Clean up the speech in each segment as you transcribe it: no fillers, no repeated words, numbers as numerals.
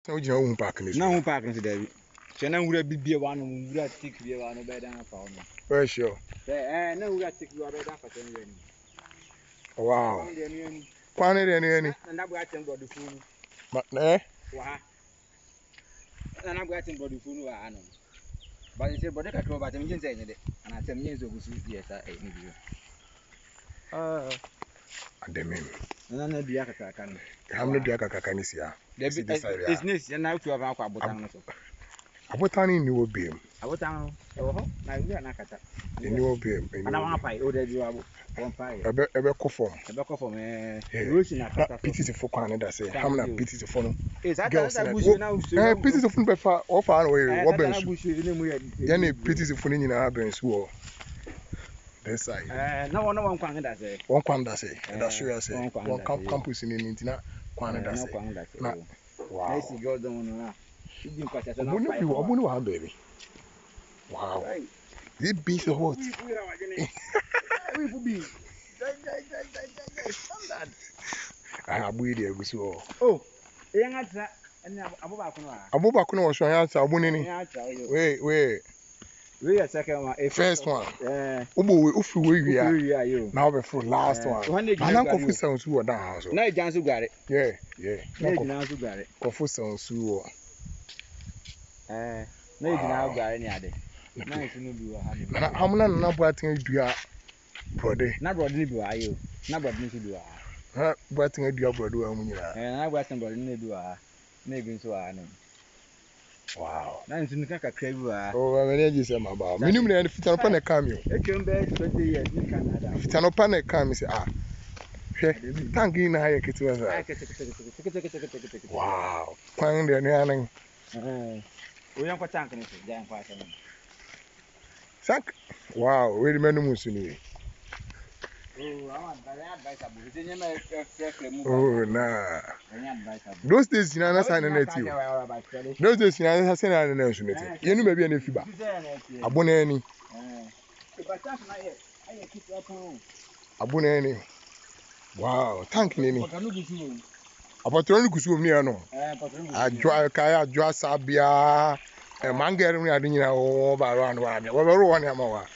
So you know park in this. No park in the China would be one would stick be one bed and found. Very sure. No, we got stick you bed for 10 years. Wow. Quantity any. And I'm writing body food. But eh? And I'm writing body food. But he said, but I can't about him saying it. And I said, yes, yes, Adami. And then the other can. How many Diaka can you see? It's nice, and now to have our bottom. A botany in your beam. I was down. Oh, now we are not at that. In your beam. And I want to pay order you have one pie. A beco form. A beco for me. Rushing at pieces of Fokana, say, how many pieces of phone? Is that girls now? Pieces of phone or far away, Robin. Any pieces of phone in our brains war. That's right. No one can that say. One can that say, and that's sure I say, one campus in Intina, Quanada. Wow. I see God don't know. Baby. Wow. This beast of what? I have waited with you. Oh, young answer. And Abubakuna was showing answer. Wait. We are second one. First one. Ufu, we are now before last one. And Uncle Fusons who are down. No, Jansu got it. Yeah. No, got it. Confusons who are. No, you now got any other. How many number things do you have? Brother, not brother, do I you? Not brother, do I? What thing do you have, brother? And I was somebody do I. Maybe so I know. Wow. Now it's in the crave. Oh, I'm an agent about minimum and if it's upon a cameo. It came back 20 years in Canada. If it's an upon a cameo, say, thank you. Now, wow. Find the yarning. We don't put tank in it. Damn, Sank. Wow, wait a minute. Oh, nah. Those days, you know, that's an energy. Those days, you know, that's an energy. You know, maybe any fever. Abonani. Abonani. Wow, thank you. About 20 Kusumiano. I draw Sabia. A mangering, I didn't know around one. We're one more.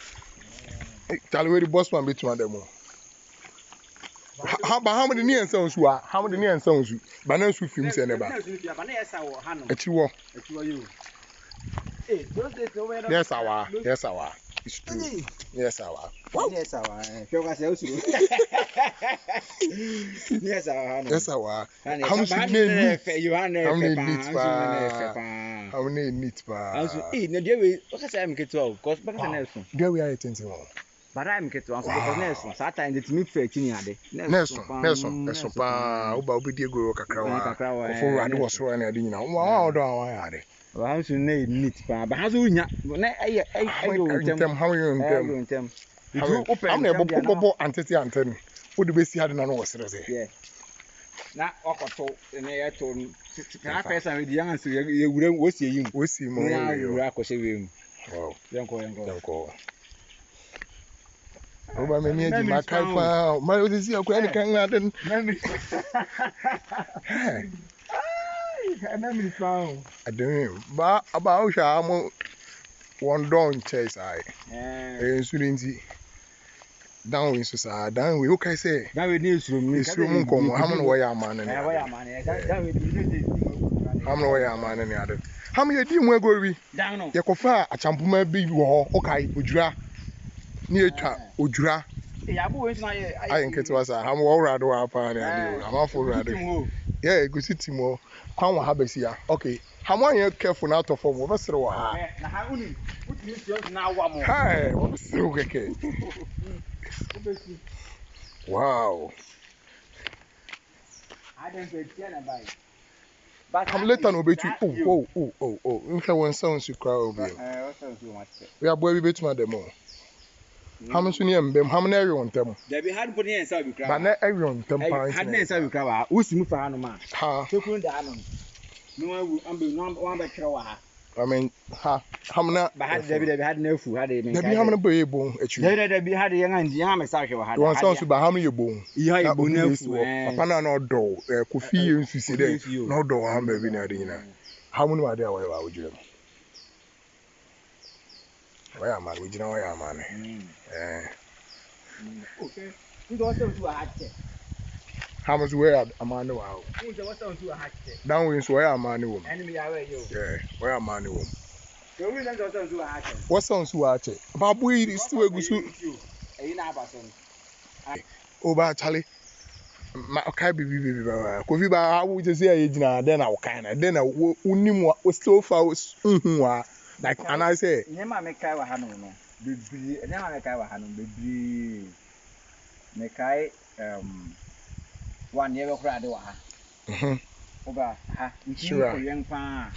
Tell me the boss one between them. How many near songs you are? How many near songs you? Banners with films and about. It's you. Yes, our. It's true. Yes, our. Yes, our. Yes, our. Yes, our. How many neat bar? There we are at 21. But I'm getting one for Nelson. Sometimes it's me for Nelson, about Bidia Kakra, for I was running a dinner. Wow, do I had it? Well, I should need meat, but how do you them? I'm never Bobo Antony. Would be see had an hour, yeah. Not Okko, and I told him, I person with the young, so you wouldn't see him. We see more. You are him. Oh, don't go. Oh, my man, my car, my is your granny can not. I don't but about Shamo one dawn chase I. Shouldn't see down in society. Down we okay say. Now we need to miss room. How many way man and how many way man and the other. How many do you go we? Down. You could a champuma big war, okay, Ujra. Near Ujra. I think it was a ham or rather upon I'm for rather. Yeah, good city more. How have here? Okay. How many careful out of form? What's the Hi, what's okay? Wow. I don't say but I'm letting you bet you. Oh. Influence sounds you cry over. We are boy bit my demo. How much you name them? How many everyone them? They be hard putting inside we cry. But not everyone them. Had inside we cry. Who's move for Hanuma? Ha. So cool the Hanum. No one be one by Crowa. I mean, how many? But had no food, had a There be how many boy bone? There be had a young and young message. One sounds about how many bone? Yeah, bone. Papa no door. Kofi and Susie there. No door. I'm maybe not dinner. How many are there? Where would you? Where am I? We know where am I? Okay. You don't have to a hat. How much where am I now? Down with where am I? Enemy are you? Yeah, where am I? What What sounds to watch it? Babu is still a good suit. Oh, Charlie. My okay, baby. Coffee bar, I would just say, then I'll kind of then I was so far. Like, and I say, never make I Hanum, baby, never make I Hanum, baby. Make I, 1 year of Radua. Oba, sure, yeah.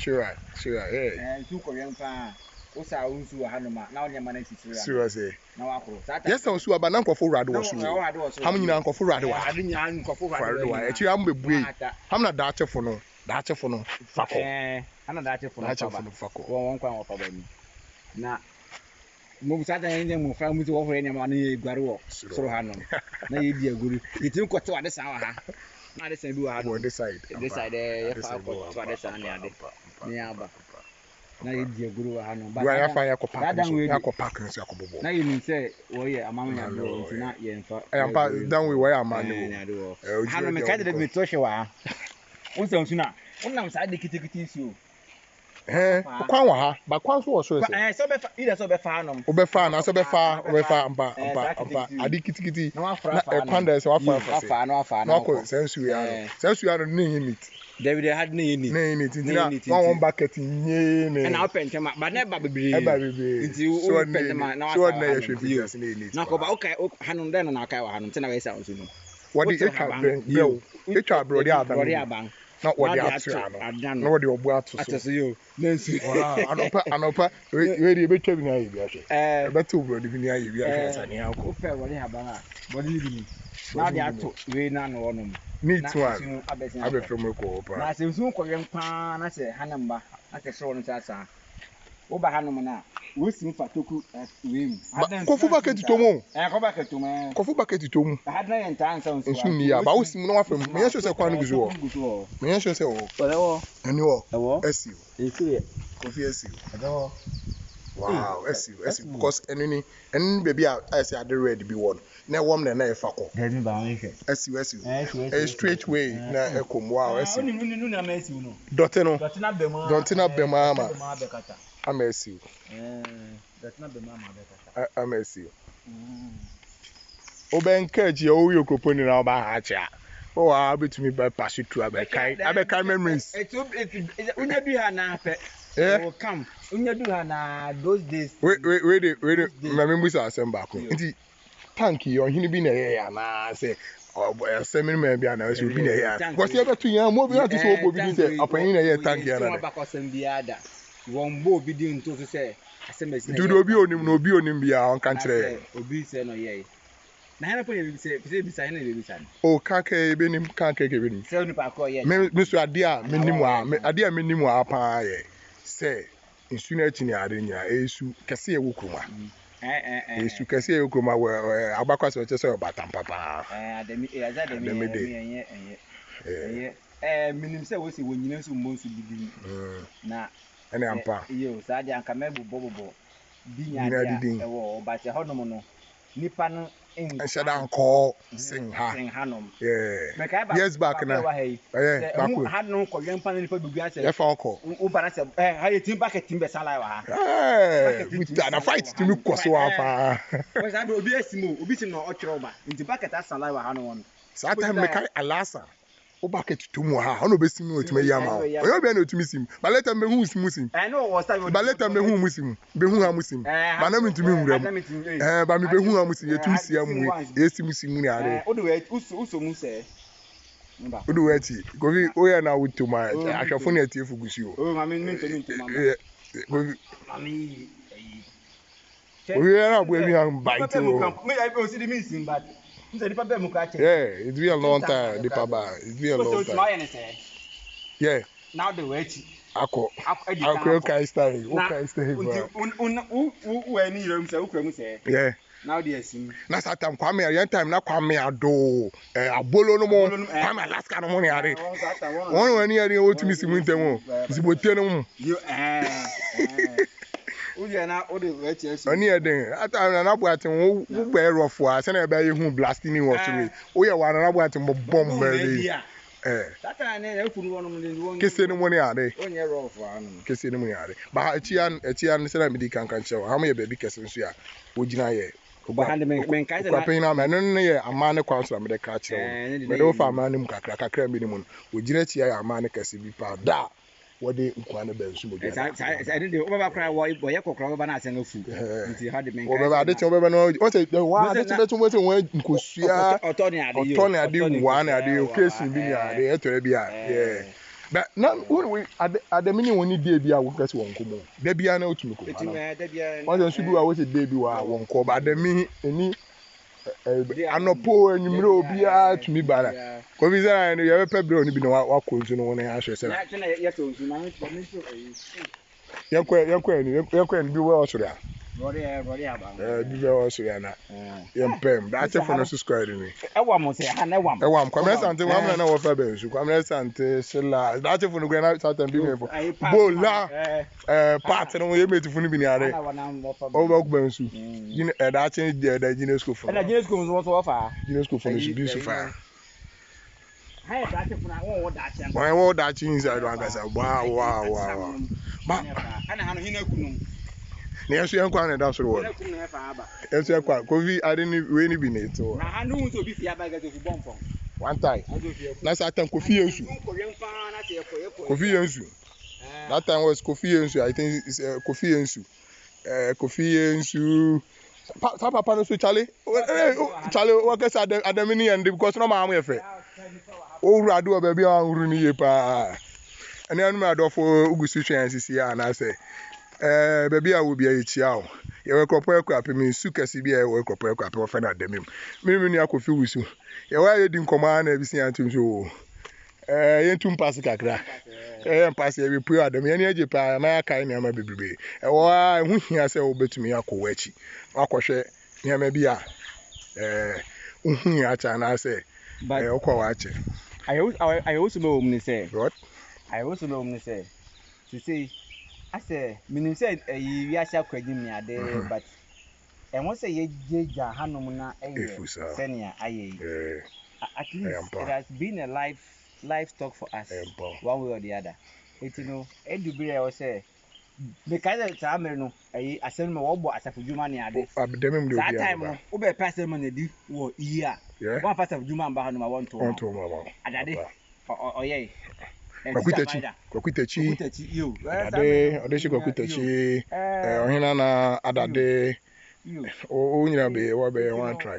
2 Korean pa. What's our Owusu Hanuma? Now your money is sure, say. No, Akro. Yes, I was so about Uncle for Radu. How many Uncle for Radu? I didn't Uncle for Radu. Actually, I'm a boy. I'm not Dutch for no. Dutch for no. Fuck. I'm not Dutch for no. Fuck. One crown for them. Now, move Saturday and move from to offer any money. Garu. So Hanum. Now you be a good. You think what to this hour? Not the same. Do I have this side? This side there. Na ye die guru ha no ba ya fa ya ko park so na ye ni say wo ye amam ya do na ye nfa ampa dan we where am no ha no me ka de me to hwe wa won so na wonam sa de kitikiti si o kwan wa ha ba kwan so wo so so be fa ida so be fa no o be fa na so be fa ampa adi kitikiti na kwan da so afa na ko sensu ya no ni limit David had no unit. One bucket in ye. And I'll paint him, but never be. So now, okay, Hanum then and I'll carry Hanum. 10 hours sounds. What did you have? It are Brody. Not what the actual. No, what you're about to say. You, Nancy. Anopa, ready a bit of an but 2 brody in the eye. And I'll go fair what they have. What do you mean? Now they are 2. We none on them. Need one. I bet from a co-op. I say, soon Korean pan. I say, Hanamba. I say, so on Sasa. Oba Hanumana. We see Fatuku at Wim. Coffee bucket to Tomo. And go back to me. Coffee bucket to Tom. I had no entire sounds soon near. But I was no from me. I should say, one goes all. Me, I should say, oh, and you all. S you. Coffee S you. Wow, S you. Because any baby, I say, I did ready be one. Na warm na e fako. Esi. A straight way na ekom wow esi. Onu na mesi no. Dote no. Dote na bema ama. Amesi. Dote na bema ama bekata. Amesi. Obenkaji o Akropong ni na oba ha cha. O wa betumi ba pass through abekai memories. Unya bi ha na ape. Oh come. Unya bi ha na those days. Wait. My memories are same back. Nti tanki on hini bi na ya na say seminar bi na so bi na ya because you betu yan mo bi na to so obo bi say apanyin na ya tanki ya na ba ko sem bi ada won bo bi di nto so say SMS na do obi onim bi a on kan kire obi say no ye na hena po ye bi say bi say na bi say o kanke be nim kanke ke be nim say oni pa ko ye me so ade a menim a pa ye say nsu na chi ni ade nya esu kese e wo kroma Esu kese e kroma we agbakwa se say obatam papa Adami minim say we say wonyina so mo so bibi na ene ampa yo sa de anka mebu bobo bi nya dia e wo ba che honom no nipa no Shadan call sing hanom yes back na back had no ko yen pan nipa bibi ase e fa ko u ba na se ha ye team bucket team be sala wa ha with na fight to me koso afa we say obi asimo obi tim no o twere ba nti bucket asala wa ha no won sa time me kai alasa o bucket to mu ha ono be sim o tumi yama o yo be na otumi sim ba later me hu sim sim no was time ba later me hu musim be hu ha musim ba na me tumi nwura ba me be hu ha musim etumi sia mu e sim sim ni are o de we uso mu se o de we ti go vi o ya na wuto ma ahwafo na tie fugusi o mama mama go vi mami o ya na bo emi an bite o me I be o see the missing but yeah, it's been a long time. It's been a long time. Yeah, now the way Akro kai style. Okay style. Any room say. Yeah. Now the sim. Na satam kwame yan time na kwame ado abolo no mo kwame Alaska no mo ni are. Won wani are o timi simu ntem o. Sibotie no mo. Uye na o de we tie so. Oni eden ata na boate wo gbe rofo a se na be ye hu blasting wo so we. O ye wa na boate mo bomb very. Tata na e funu wono mo kese no mo ni are. Onye rofo anu. Kese no mo ni are. Ba echian se na me di kan chew. Ha mo ye baby kese nso ya. O gina ye. Behind men kai na Akropong na men no ye amane kwanso na me de ka kire wo me do fa amane mu kakra mi ni mu wo gina chia ya amane kase bi pa da wo de nkwa na bensu mo gina I did the over cry wo ye kokro ba na ase no fu nti ha de men kai wo be ba de che wo be no wo say wa de che betu mo say won nkosua oto ni ade wa na ade o case bi ni ade etore bi a yeah but now we Adami ni woni dey bi a wo kase won komo da bia na otumi ko wọ́n jẹ́ nsubi wa wọ́n ṣe dey bi wa wọ́n kọ́ ba Adami eni anopo enyimire obi a tumi bara ko bi sɛ na yɛ pɛ bre oni bi na wa kɔ nsu no won ya hwɛ sɛ yɛkɔ ni bi wɔ ɔsoro ya Rori aba. Bi wɔ ɔsoro ya na yɛmpɛm da ate fo no so square ni Ɛwam mo sɛ ha na ɛwam kwamɛ sante wa mna na wɔ fa bensu kwamɛ sante sela da ate fo no gwe na satan bi me fo bola part no ye meti fo no bi ni are o ba ku bensu gine da ate da gine school fo na gine school so wɔ fa gine school fo no bi so fa ha da ate fo na wɔ da ate wɔ da ate inside one gasa wow ba ana ha no hina kunum na yesu yankwa na da soro wɔ yesu yankwa kovi ade ni we ni bi na eto na ha no nso bi fia ba ga so fu bomfo one time na satan kofi yensu that time was kofi yensu I think it's kofi yensu papa no so chale wa ka sa Adami ni and because no ma am ye fe o wura do ba bia wuru ni ye pa ene anu ma do fo ugusu twen sisi ya na say baby a wo bia yechia o ye we Akropong-Akuapim su kase bia ye we Akropong-Akuapim fa na Adami mi ni akofi wusu ye wa ye di nkoma na bisi antum so ye ntum pass kakra pass ye be pu Adami ye ni age pa na kai ni ama bebrebe wo hu hia se wo betumi akọ wachi akọhwe ni ama bia hu hia cha na se okọ wachi I also know me say what I also know me say to say I say minim say we are sha kwagi mi ade but and once say ye ja hanom na senior aye at least it has been a livestock for us one way or the other it you know edubire I say because ta amere no asem me wo bo asafudwuma ni ade Adami mdo that time no wo be person man edi wo year one first of juma mba hanom want to adade oye Kwakwitechi Adade kwakwitechi ohina na adade o nyina be wa be one try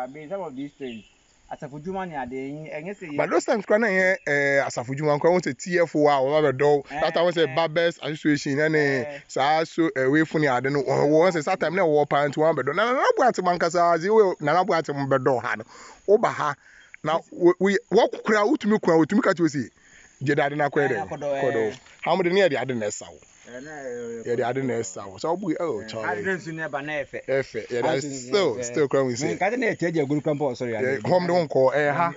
be some of these things asafudwuma ni ade enye say but those times kwana here asafudwuma kwa won say TFO a wo be do that time say Barbers Association na sa so we funi ade no won say that time na wo parent one be do na buate mankasa azi we na buate be do ha no wo ba ha na we kukura utumi ka ti Jedade na kwede kodo how many near the ade na sawo yeah the ade na sawo so bu child I don't see never na efe yeah that still can we say ka na eteje aguru kampo sorry home don ko ha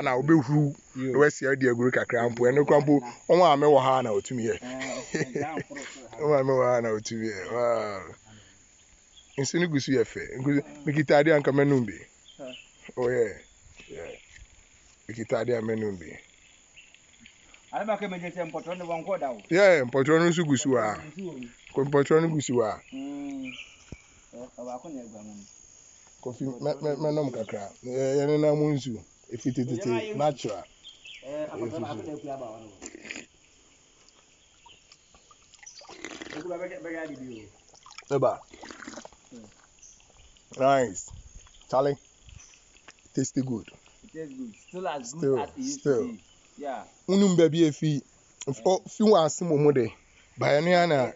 na obehuru we see the aguru kakra ampo ene kampo onwa ame wo ha na otumi ye onwa ame wo ha na otumi ye wow insini gusu efe mikita ade anka menumbi oh yeah Ikitadi amenumbi. Alaba ke meje mpotro ne wonko da o. Yeah, mpotro no su gusu a. Ko mpotro no gusu a. Aba ko ne gwa mo. Kofi menom kakra. Ye na munzu. Efitititi natural. Apotro na ko ku aba wono. Ko ba be ya di o. Eba. Nice. Charlie. Tasty good. Still as good as it used to be. Yeah. Unum baby efi wa asimo mo de. Ba ene ana.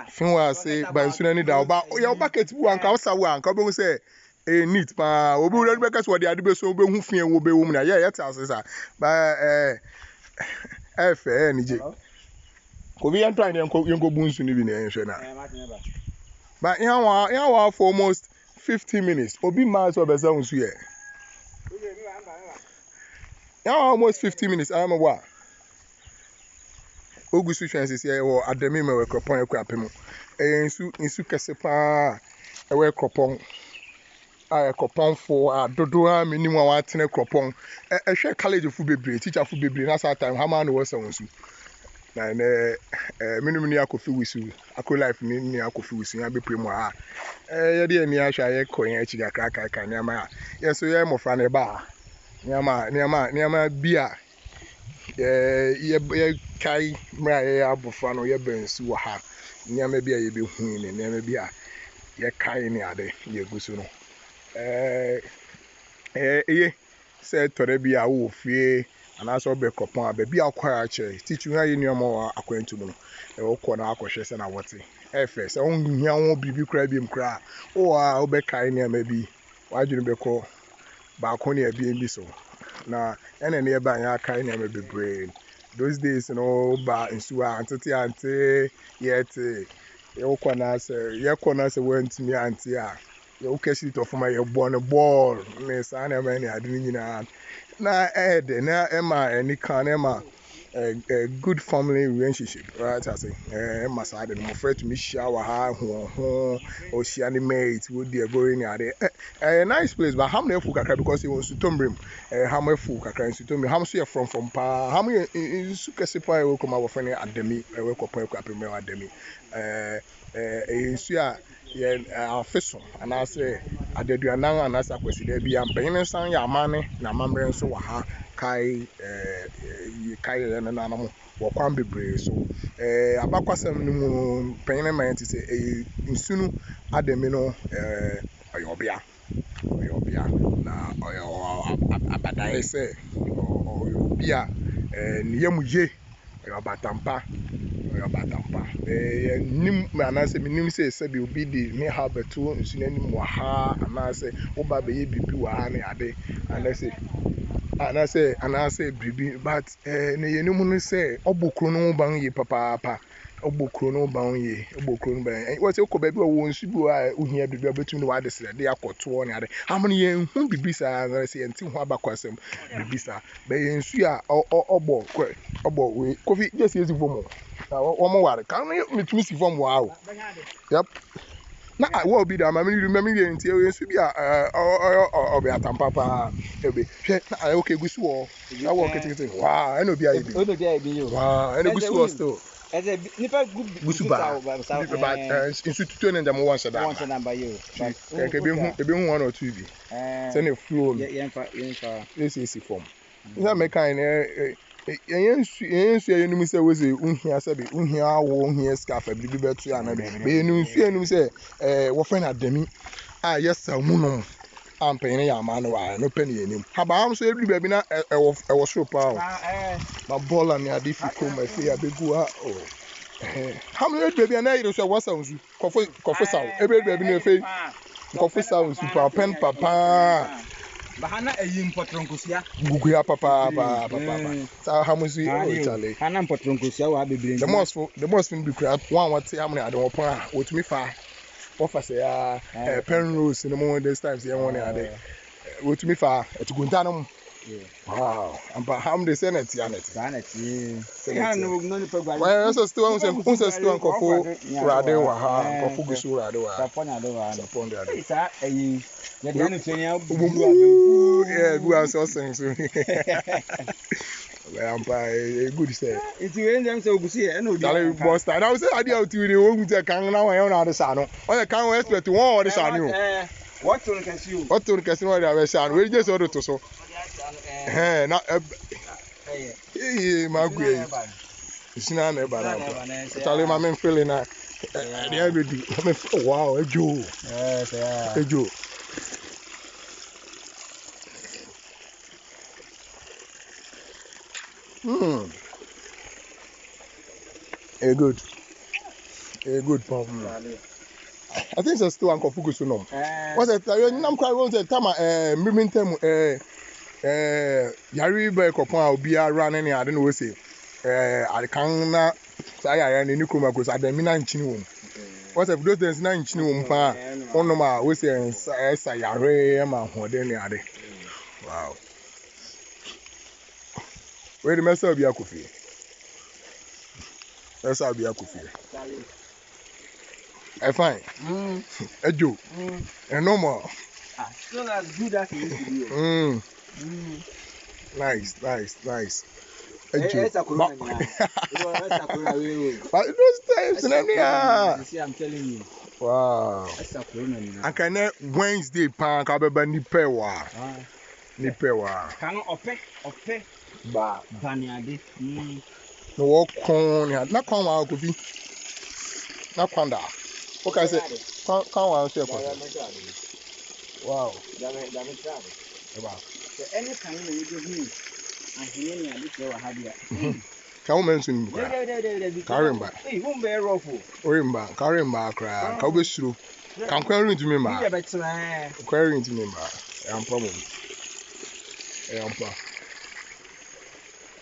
Fi wa ase ba nsuna ni da oba ya bucket bu anka osa wo anka obo say neat pa obi ure be kase wo de ade be so obe hu fie wo be wo mu na ye ta ase sa ba Fair, NJ. Could be trying to go boons to live in the but you know, for almost 50 minutes. Obi miles of a zone here. Now almost 50 minutes. I'm a what? Owusu chances here or Adami me Akropong-Akuapim. Insu Casepa, a way Akropong. Akropong for Dodoa minimum 1 Akropong. A share college of Fubi, teacher Fubi, that's our time. How many was Owusu? Na minimum ni Owusu. Akro life ni Owusu. Ya be primo ha. Ya de ni ahwa ye koyen achi gakra kan nyama. Yes so ye mofra ne ba. Nyama bia. Ye kai mra ye abofra no ye bensu wa ha. Nyama bia ye be hu ni nyama bia ye kai ni ade ye gusu no. Ye se tore bia wo fie anaso be kopon ababi akwa ache teach you how you know akwantu no e wo kọ na akọhwe se na wote efe se won hia won bibi kra bi mkra o a wo be kai ne ma bi wadwene be kọ ba ko ne abi bi so na ene ne ba nya kai ne ma bebre those days no ba nsu a ante yet e wo kọ na se wantimi ante a ye wo kashi to fuma ye born ball ne sa na ma ne ade nyina na na Emma any can Emma a good family relationship, right? I say, Emma side and my friend to me shower her or she animate would be going there. A nice place, but how many food because he wants to tumble how many food to tell me how much you're from Pa, how many in Sukasipa will come our friend Adami, I will compare Adami. Official and I say I did your nang and as I was there be paying some ya money na mamre so ha kai and an animal or can be brave so abakwasem no paying man to say insunu ademino oyobia na abadaye say oyobia niyemuye obatampa nim anase minim say be obi di me have a two nsunanim wa ha anase oba be ye bibi wa ha ne ade anase bibi but ne yenim no say obokro no ban ye papa obokro no ban what say ko ba bi wo nsu bi wa ohia bibi obetum ne wa de sere de akoto ne ade amne ye hu bibi sa na say enti hu abakwasem bibi sa be ye nsu a obo we kofi just use vomo one more can you miss from wow yep na I will be there my remember until you should be or be at papa ebe okay go so I walk it wow I know be wow and go so still as a nipa good but institute and them once number you ebe hu one or two bi send a flow this is form na make kind yensu yenum se we say unhia se be unhia awo unhia scarf bi betu ya na be yensu yenum se wo friend Adami ah yes amuno ampene ya ma no wa no pani enim haba am so ebi ba bi na e wo so pa ma bola ni ade fi ko ma fe abegu ha how many baby na you so wasa unsu kofo saw ebe baby na fe kofo saw unsu pa pen papa bahana eyi mpotronkosia guguya papa sa hamusi chale hana mpotronkosia wa bebre the most fin be crap one what say amne ade wopon a wotumi fa offer say pen rose no more this time say one ade wotumi fa etugunta no wow amba ham de senate yanet no ni pegwa well so still nkofo rade wa ha nkofo gusu rade wa sapon de ade isa eyi ya danu twenya yeah go as so sing so well amba good say it when them say ogusu e no di dale boss time now say ade out we dey won te kan na wan na ade sa no o kan we expect won ode sa ni o what to can see what to can see no ade sa no we just order to so na magwe isina na ba na tale ma men feeling na dey be do me wow ejo ejo a good problem. I think it's still uncle Fukusu no. What's it? I'm quite wrong. Tama mimintem yari be Akropong obi ara ne ade no we say adekan na say yare ne ni kuma ko Adami na nchini wo what if those days na nchini wo mpa onoma we say esa yare ma hode ne ade wow we the mess obi akofi esa obi akofi fine ejo normal still as good as it used to be. Nice. It's a corona. But those times, I'm telling you. Wow. It's a corona. I can Wednesday pan kabeba ni pewa. Ni pewa. Can ope ba baniade. No walk on ya. Na kon wa ko bi. Na kwanda. Okay say kan wa so e ko. Wow. Dame travel. Wow. So any time you do me, and here ni ali ke wa habia. Ka wo mention bu. Karimba. Eh, won be rough. Orimba, karimba kra. Ka wo be suro. Kan kwa rin to me ma. You be try. Kwa rin to me ma. Am problem.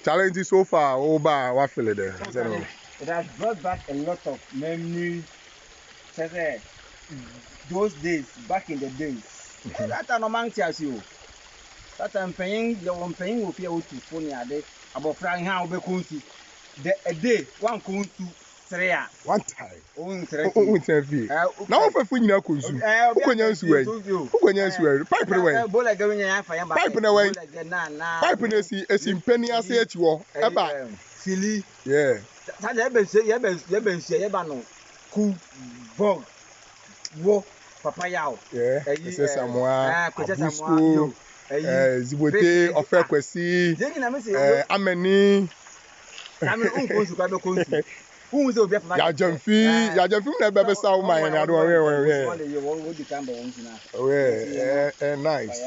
Challenge so far, what feel it there? It has brought back a lot of memories. Those days, back in the days. That time no man tells you. That time paying will be able to phone you about frying how we could a day, one could to 3 one time. Oh, now for food you could do. Pipe away. Pipe away. Pipe is in penny as it you are. Silly. Yeah. Cool bog. Wo papaya. Yeah. It's someone. Owusu. Zibote offer kwesi. Ameni. Ya jamfi na bebe sa o man na do we. Nice.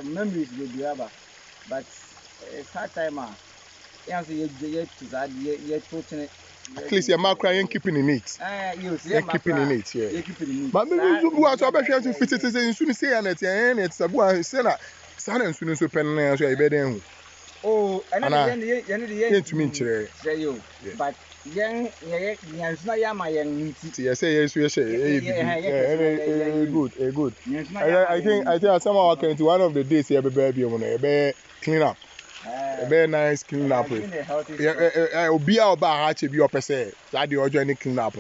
Memories will be about, but it's hard time. At least your mark crying keeping in it. Keeping in it, yeah. But maybe you go to a chance to fit it in soon say and it's a boy senna. Son and soon so pen so I bed. Oh, and then to me, but young, yes, not yama young. Yes, good. I think somehow came to one of the days here, baby, on a clean up. A very nice clean up. I'll be out by Hachi be up a say. That the organic clean up.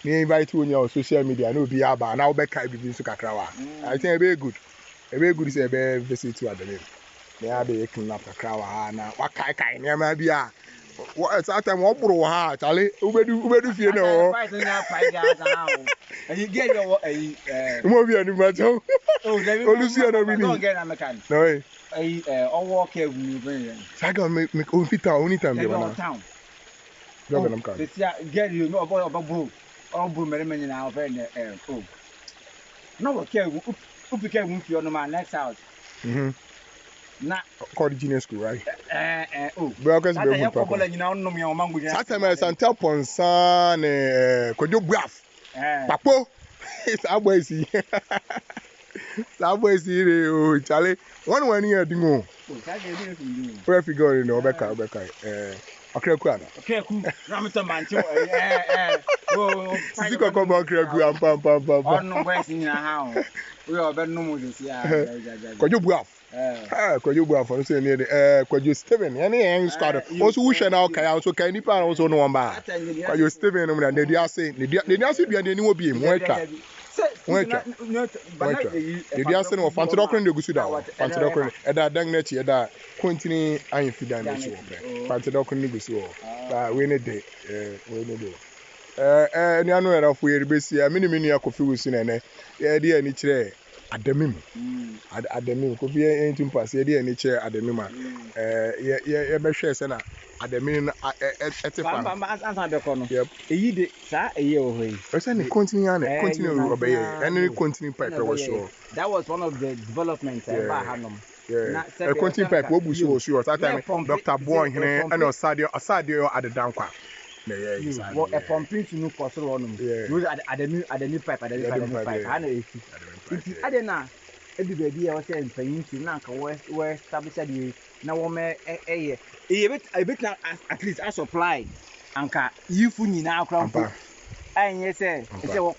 Me invite you on your social media. No be about now. Back I be to Kakrawa. I think a very good. A very good is a very visit to Adami. They are be clean up Kakrawa. Now what kai near my beer. What at that time? What bro? Ha, Charlie. Who do you know? And you get your movie and imagine. Oh, Lucia, no, get a mechanic. No. All walk here with me. I got make own fit only time. Town. Get you know about boo. All boo, many now, very oh. No, okay, who became with you on my next house. Not called Genius School, right? Oh, because you know, no me on Mango. Saturday, and tell Ponsan, could you graph? Papo, it's always here, Charlie. One year, dingo. Where if you go in Obeka, Akropong. Okay, cool. Ramadan Mancho. Siko come back here, pam. No way in your house. We are better no this year. Could you graph? Could you graph on say near the could you Steven? Any squad. Also, we shall now carry out so can you also know one bar. Could you Steven and the dear say, the dear say, and then you will be more. Wait, the Diason of Fantodocran de Gusuda, Fantodocran, and that dang net, that continue I feed down Fantodocran de Gusu, win a day, and you know, if we be a mini of confusing and the idea in each day. Adami, could be anything pass the idea in each chair at the Mima. Yeah, sure, Senna. Adami at the corner. Yep, a year away. Continue, obey, and continue pipe was sure. That was one of the developments. Yeah, a continue pipe, what was yours at that time? Dr. Boy and Osadio at the Dankwa. What a pumping to no cost on them. Those are the new pipe, and I don't know. Every baby I was saying, paying to Nanka, where established you now, a bit at least I supply. Anka, you funny now, Crampa. And yes, sir,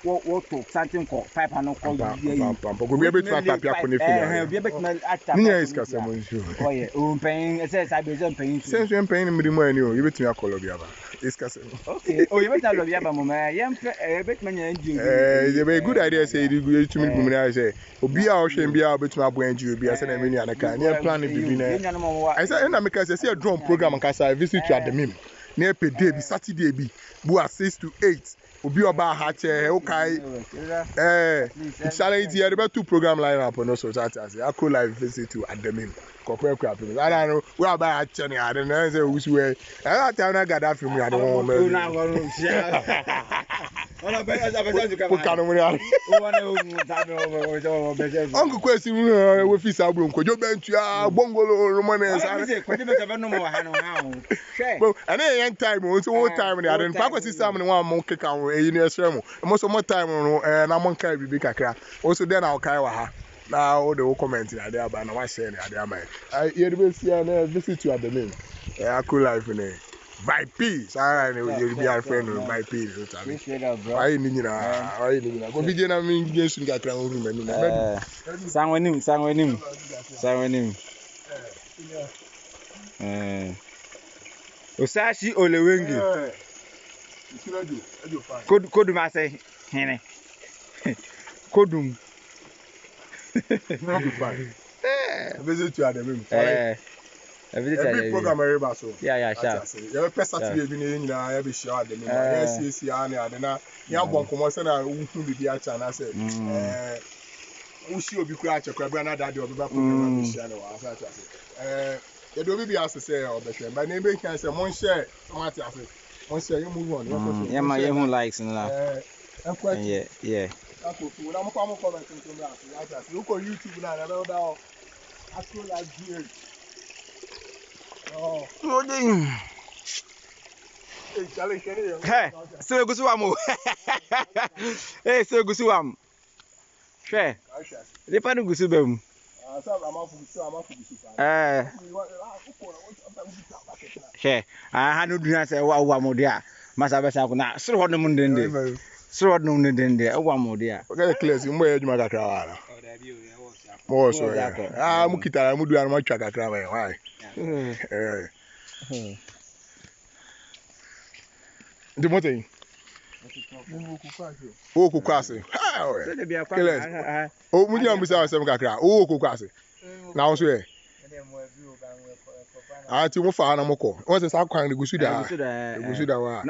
what talk something called pipe and no call you. Be a bit like pipe on the field. Be a bit at Near customer. Oh, paying, it says I be paying. Since you're paying me more, you bet me a call of the other. Okay. Oh, you bet I love you, Mamma. A bit many. It's a very good idea. Say you to me, I say, be our shame, be our bit my brain, you be a send a mini and a can. You're planning to be there. I said, and because I see a drone program and I visit you at the MIM. Near per day, Saturday, be 6 to 8. Obi oba hache okay challenge here about 2 program line up on also that as Akro live visit to Adami Akropong-Akuapim. I don't know we about hache I don't know say Owusu we I tell na gather film I don't know Uncle question we fit sabro nko jo bentu a bongolo romanes and then time so time I don't pack system no one mon keka e ni esrem mo so more time no na mon kai bibi kakra also then I kai wa ha na all the comment na there ba na wa share na there am I you be see na visit to Adami Akro life ne by P sorry you be our friend by P so tell me why ni nyina go video na me ngesu kakra ho ru mani na sanwanim Osashi Olewenge Kodum I say hene Kodum visit to Adami every program every so yeah sure you be Saturday bi ni nyina ya be sure Adami yes and na ya bon komo say na wu bi acha na say wu shi obi kura acha kura bra na dade obi ba program bi share na wa say you do be as say obehwe but na be kan say mon share something as mon share you move on yeah my you likes na yeah Akro we na mo comment to me as you go YouTube na na da Akro like here oh ding hey so go so am hey so go so am she le pa no go so bam she ha no dua say wa mo dia masa be sa ko na soro ho no mo ndende soro no mo ndende wa mo dia okay class mo ya juma kakra wala oh da bi o mo so ya mu kitara mu dua no ma twa kakra ba why the motor o kukwase o mu dia mbisa asem kakra o kukwase na so e ati mo fa na moko won se sa kwan gusu da wa